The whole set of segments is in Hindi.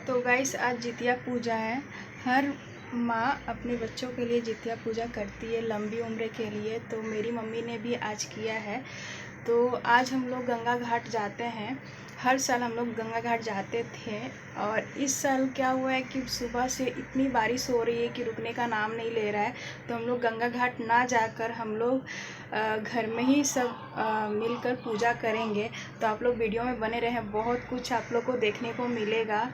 तो गाइस आज जितिया पूजा है। हर माँ अपने बच्चों के लिए जितिया पूजा करती है लंबी उम्र के लिए। तो मेरी मम्मी ने भी आज किया है। तो आज हम लोग गंगा घाट जाते हैं। हर साल हम लोग गंगा घाट जाते थे और इस साल क्या हुआ है कि सुबह से इतनी बारिश हो रही है कि रुकने का नाम नहीं ले रहा है। तो हम लोग गंगा घाट ना जाकर हम लोग घर में ही सब मिलकर पूजा करेंगे। तो आप लोग वीडियो में बने रहें, बहुत कुछ आप लोग को देखने को मिलेगा।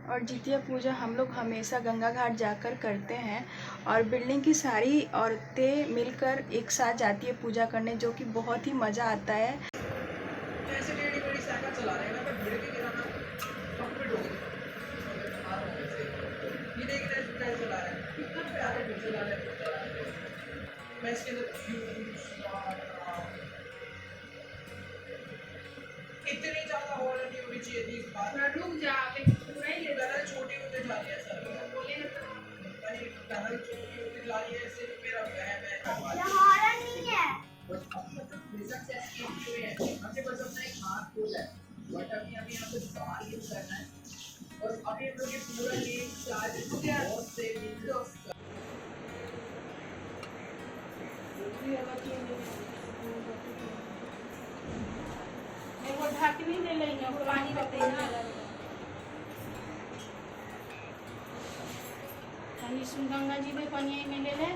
और जितिया पूजा हम लोग हमेशा गंगा घाट जाकर करते हैं और बिल्डिंग की सारी औरतें मिलकर एक साथ जाती है पूजा करने, जो कि बहुत ही मज़ा आता है। इतनी ज्यादा हॉल नहीं होनी चाहिए थी इस बार। रुक जा, पूरा ही टनल छोटी होती जा रही है सर। बोले अरे टनल छोटी होती जा रही है, सिर्फ मेरा वहम है। ये हॉल नहीं है। बस अब मतलब प्रिजन से एस्केप हुए हैं। हमसे बस अपना एक हाथ खोल है। बट अभी हमें यहाँ पे बाहर यूज करना है। बस अभी हम लोग ये पूरा गेम चार्ज बहुत से विंडोज वो ढकनी ले लेंगे, पानी का तेल गंगा जी में पानी में ले लें।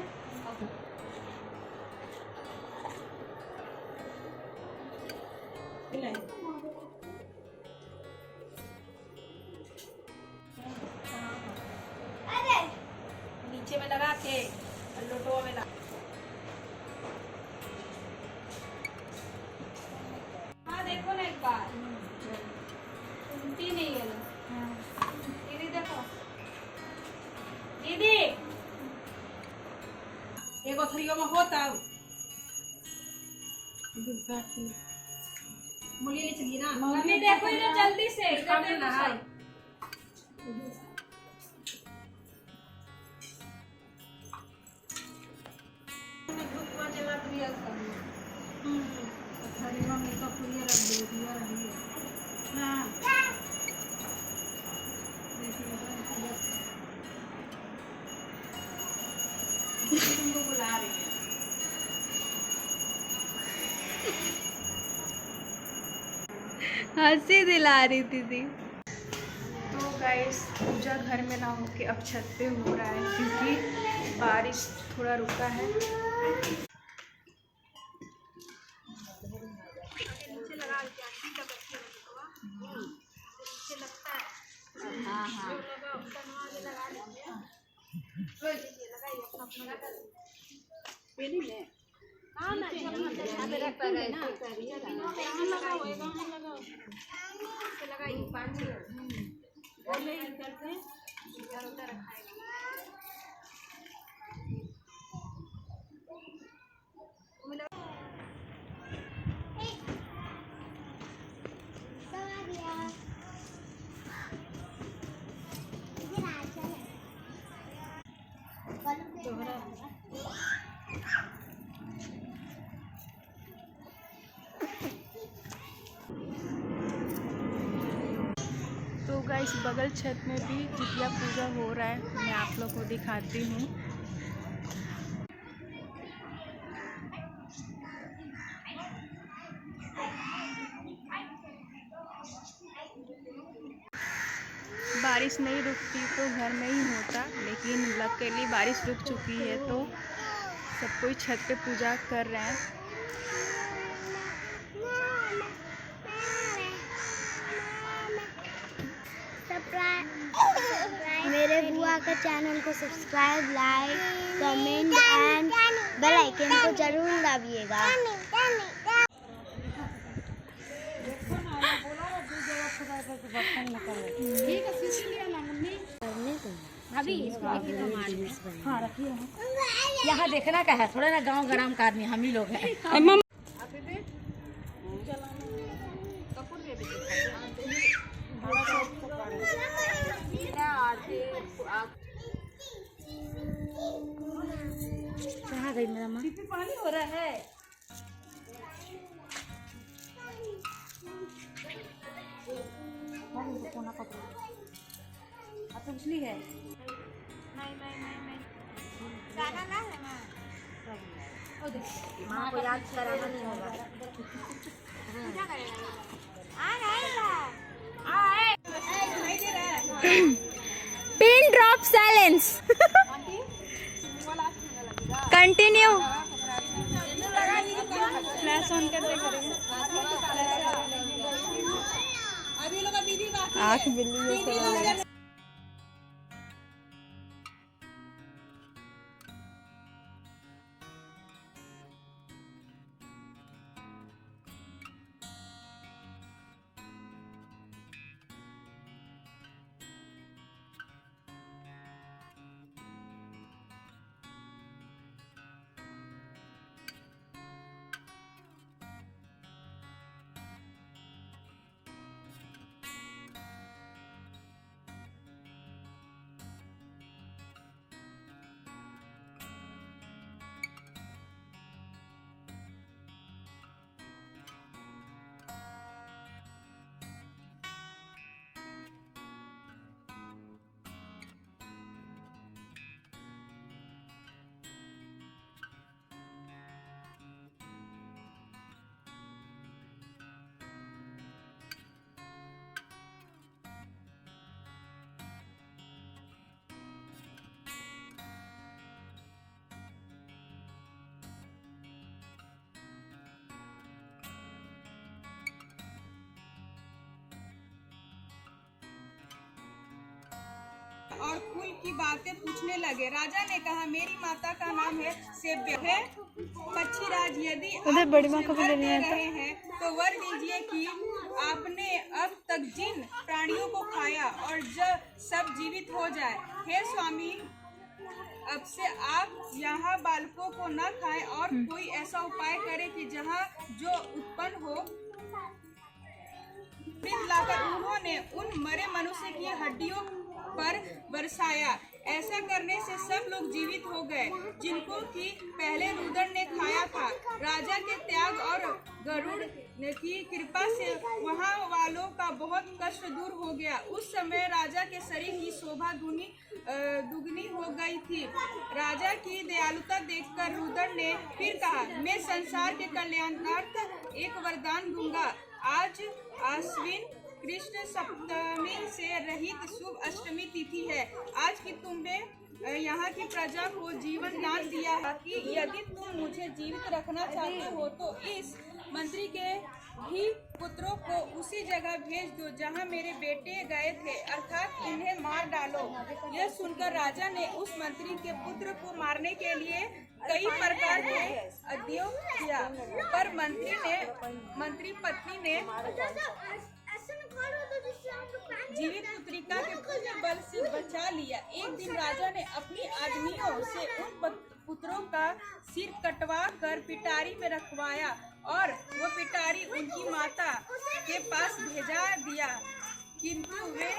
नीचे में लगा के लोटो में लगा। हाँ देखो ना एक बार, सुनती नहीं है दीदी। देखो दीदी, एगो थरियो में होता मुली ले चलिए ना। मम्मी देखो इधर जल्दी से, इधर देखो। तुमको बुला रही है। हंसी दिला रही थी। तो गाइस पूजा घर में ना होके अब छत पे हो रहा है क्योंकि बारिश थोड़ा रुका है। हाँ हाँ तो गाइस बगल छत में भी जितिया पूजा हो रहा है, मैं आप लोग को दिखाती हूँ। बारिश नहीं रुकती तो घर में ही होता, लेकिन लकीली बारिश रुक चुकी है तो सब कोई छत पे पूजा कर रहे हैं। मेरे बुआ का चैनल को subscribe, like, comment and bell icon को जरूर दबाइएगा। यहाँ देखना का है, थोड़ा ना गांव ग्राम का आदमी हम ही लोग हैं। कहाँ गई मेरा माँ? पानी हो रहा है। कोना पकड़ो। अब तो उछली है। नहीं। गाना ना है ना। ओ देख। माँ को याद कराना नहीं होगा। क्या करेगा? आ रहेगा। नहीं दे रहा है। Pin drop silence. Continue. Flash on कर दे करेंगे। अभी लोग दीदी बाकी आँख बिल्ली जैसे और कुल की बातें पूछने लगे। राजा ने कहा, मेरी माता का नाम है सेव्य है पक्षीराज। यदि आप बड़ी माँ को भी वर लेने दे आया था। रहे हैं तो वर दीजिए कि आपने अब तक जिन प्राणियों को खाया और जब सब जीवित हो जाए। हे स्वामी, अब से आप यहाँ बालकों को न खाएं और कोई ऐसा उपाय करें कि जहाँ जो उत्पन्न हो लाकर उन्होंने उन मरे मनुष्य की हड्डियों पर बरसाया। ऐसा करने से सब लोग जीवित हो गए जिनको कि पहले रुदन ने खाया था। राजा के त्याग और गरुड़ की कृपा से वहाँ वालों का बहुत कष्ट दूर हो गया। उस समय राजा के शरीर की शोभा दुगनी हो गई थी। राजा की दयालुता देखकर रुदन ने फिर कहा, मैं संसार के कल्याणार्थ एक वरदान दूंगा। आज आश्विन कृष्ण सप्तमी से रहित शुभ अष्टमी तिथि है। आज की तुमने यहाँ की प्रजा को जीवन दान दिया है कि यदि तुम मुझे जीवित रखना चाहते हो तो इस मंत्री के ही पुत्रों को उसी जगह भेज दो जहाँ मेरे बेटे गए थे, अर्थात इन्हें मार डालो। यह सुनकर राजा ने उस मंत्री के पुत्र को मारने के लिए कई प्रकार के उद्योग किया, पर मंत्री पत्नी ने जीवित पुत्रिका के पुत्र बल से बचा लिया। एक दिन राजा ने अपनी आदमियों से उन पुत्रों का सिर कटवा कर पिटारी में रखवाया और वो पिटारी उनकी माता के पास भेजा दिया, किंतु वे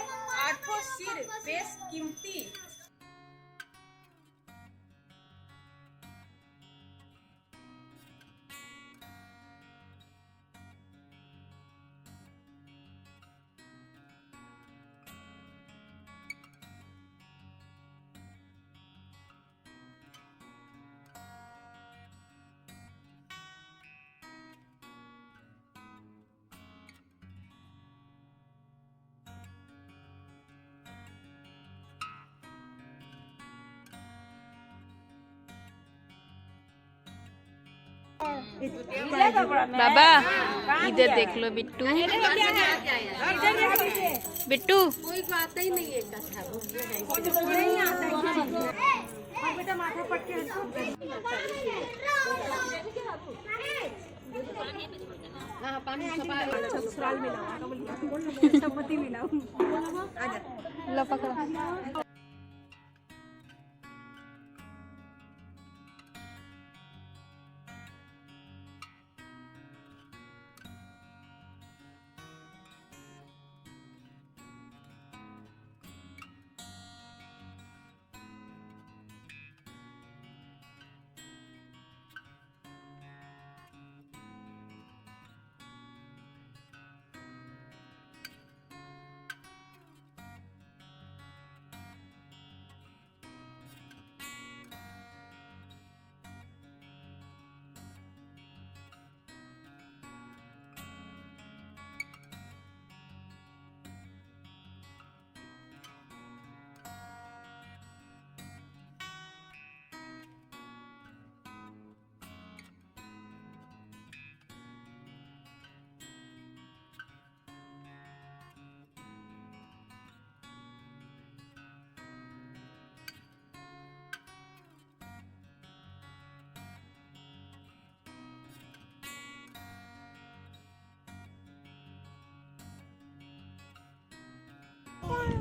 8 सिर बेश कीमती बाबा इधर देख लो बिट्टू। बिट्टू कोई बात ही नहीं है कथा। बेटा माथा पट के पानी ससुराल मिलाओ लो पकड़ा।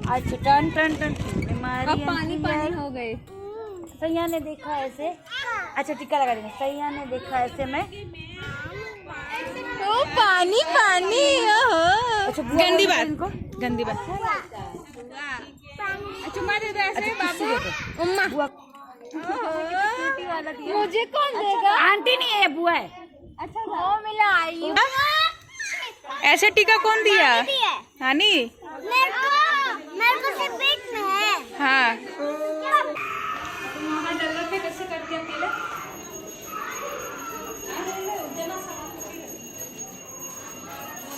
अच्छा टन टन टन अब पानी पानी हो गए। सैया ने देखा ऐसे, अच्छा टिक्का लगा देंगे। सैया ने देखा ऐसे मैं ओ पानी पानी अच्छा गंदी बात इनको गंदी बात। अच्छा मैं दे दे ऐसे बाबू उम्मा बुआ वाला दिया मुझे कौन देगा? आंटी नहीं है बुआ है। अच्छा वो मिला आई ऐसे टीका कौन दिया? हानी मेरे को सिर्फ पेट में है। हाँ वहाँ डल्ला पे कैसे करते अकेले?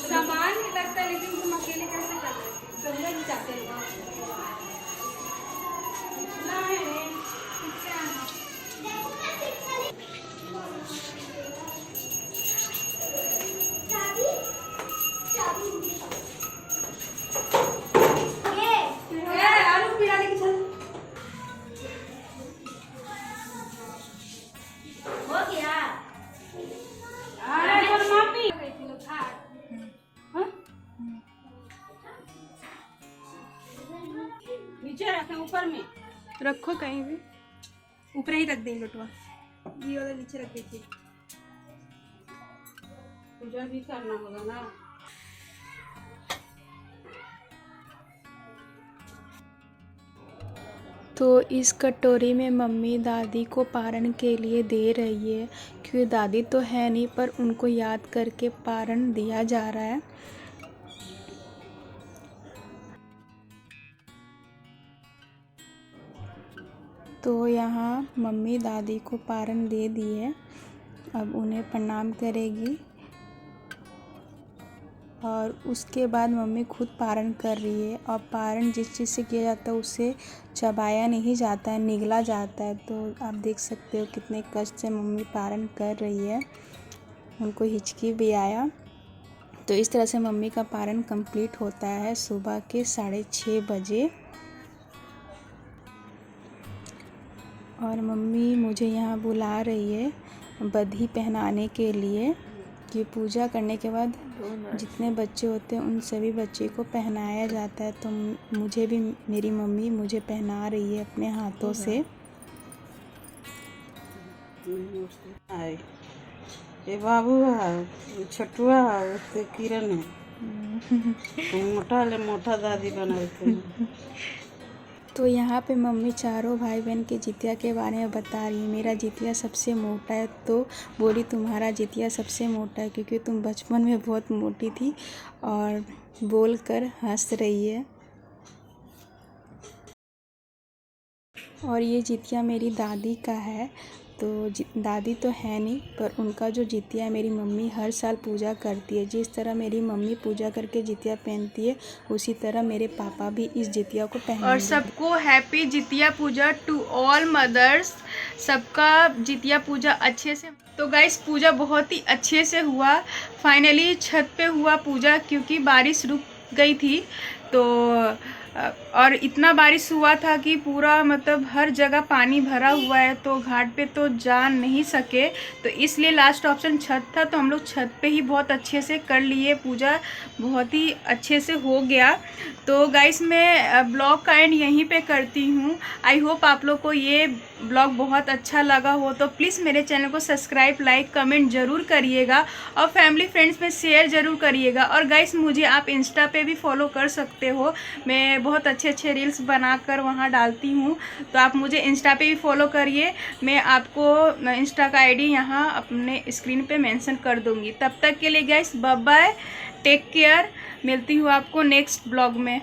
सामान लगता है लेकिन तुम अकेले कैसे कर रहे हो? समझ नहीं चाहते हो। नीचे रखें ऊपर में रखो कहीं भी, ऊपर ही रख देंगे लुटवा। ये वाला नीचे रख दीजिए। पूजा भी करना होगा ना। तो इस कटोरी में मम्मी दादी को पारण के लिए दे रही है, क्योंकि दादी तो है नहीं पर उनको याद करके पारण दिया जा रहा है। तो यहाँ मम्मी दादी को पारण दे दी है, अब उन्हें प्रणाम करेगी और उसके बाद मम्मी खुद पारण कर रही है। और पारण जिस चीज़ से किया जाता है उसे चबाया नहीं जाता है, निगला जाता है। तो आप देख सकते हो कितने कष्ट से मम्मी पारण कर रही है, उनको हिचकी भी आया। तो इस तरह से मम्मी का पारण कंप्लीट होता है सुबह के 6:30 बजे। और मम्मी मुझे यहाँ बुला रही है बधी पहनाने के लिए, कि पूजा करने के बाद जितने बच्चे होते हैं उन सभी बच्चे को पहनाया जाता है। तो मुझे भी मेरी मम्मी मुझे पहना रही है अपने हाथों से। ये बाबू है, छोटुआ है, उससे किरण है। मोटा ले मोटा दादी बनाते हैं। तो यहाँ पे मम्मी चारों भाई बहन के जितिया के बारे में बता रही है। मेरा जितिया सबसे मोटा है, तो बोली तुम्हारा जितिया सबसे मोटा है क्योंकि तुम बचपन में बहुत मोटी थी, और बोलकर हंस रही है। और ये जितिया मेरी दादी का है। तो दादी तो है नहीं, पर उनका जो जितिया है मेरी मम्मी हर साल पूजा करती है। जिस तरह मेरी मम्मी पूजा करके जितिया पहनती है, उसी तरह मेरे पापा भी इस जितिया को पहनेंगे। और सबको happy Jitiya Puja to all mothers. सबका जितिया पूजा अच्छे से। तो गाइस पूजा बहुत ही अच्छे से हुआ। फाइनली छत पे हुआ पूजा, क्योंकि बारिश रुक गई थी। तो और इतना बारिश हुआ था कि पूरा मतलब हर जगह पानी भरा हुआ है, तो घाट पे तो जा नहीं सके। तो इसलिए लास्ट ऑप्शन छत था, तो हम लोग छत पे ही बहुत अच्छे से कर लिए। पूजा बहुत ही अच्छे से हो गया। तो गाइस मैं ब्लॉग का एंड यहीं पे करती हूँ। आई होप आप लोग को ये ब्लॉग बहुत अच्छा लगा हो, तो प्लीज़ मेरे चैनल को सब्सक्राइब, लाइक, कमेंट ज़रूर करिएगा और फैमिली फ्रेंड्स में शेयर ज़रूर करिएगा। और गाइस मुझे आप इंस्टा पे भी फॉलो कर सकते हो, मैं बहुत अच्छे अच्छे रील्स बनाकर वहाँ डालती हूँ। तो आप मुझे इंस्टा पे भी फॉलो करिए। मैं आपको इंस्टा का आईडी यहाँ अपने स्क्रीन पे मेंशन कर दूँगी। तब तक के लिए guys bye bye, take care. मिलती हूँ आपको नेक्स्ट ब्लॉग में।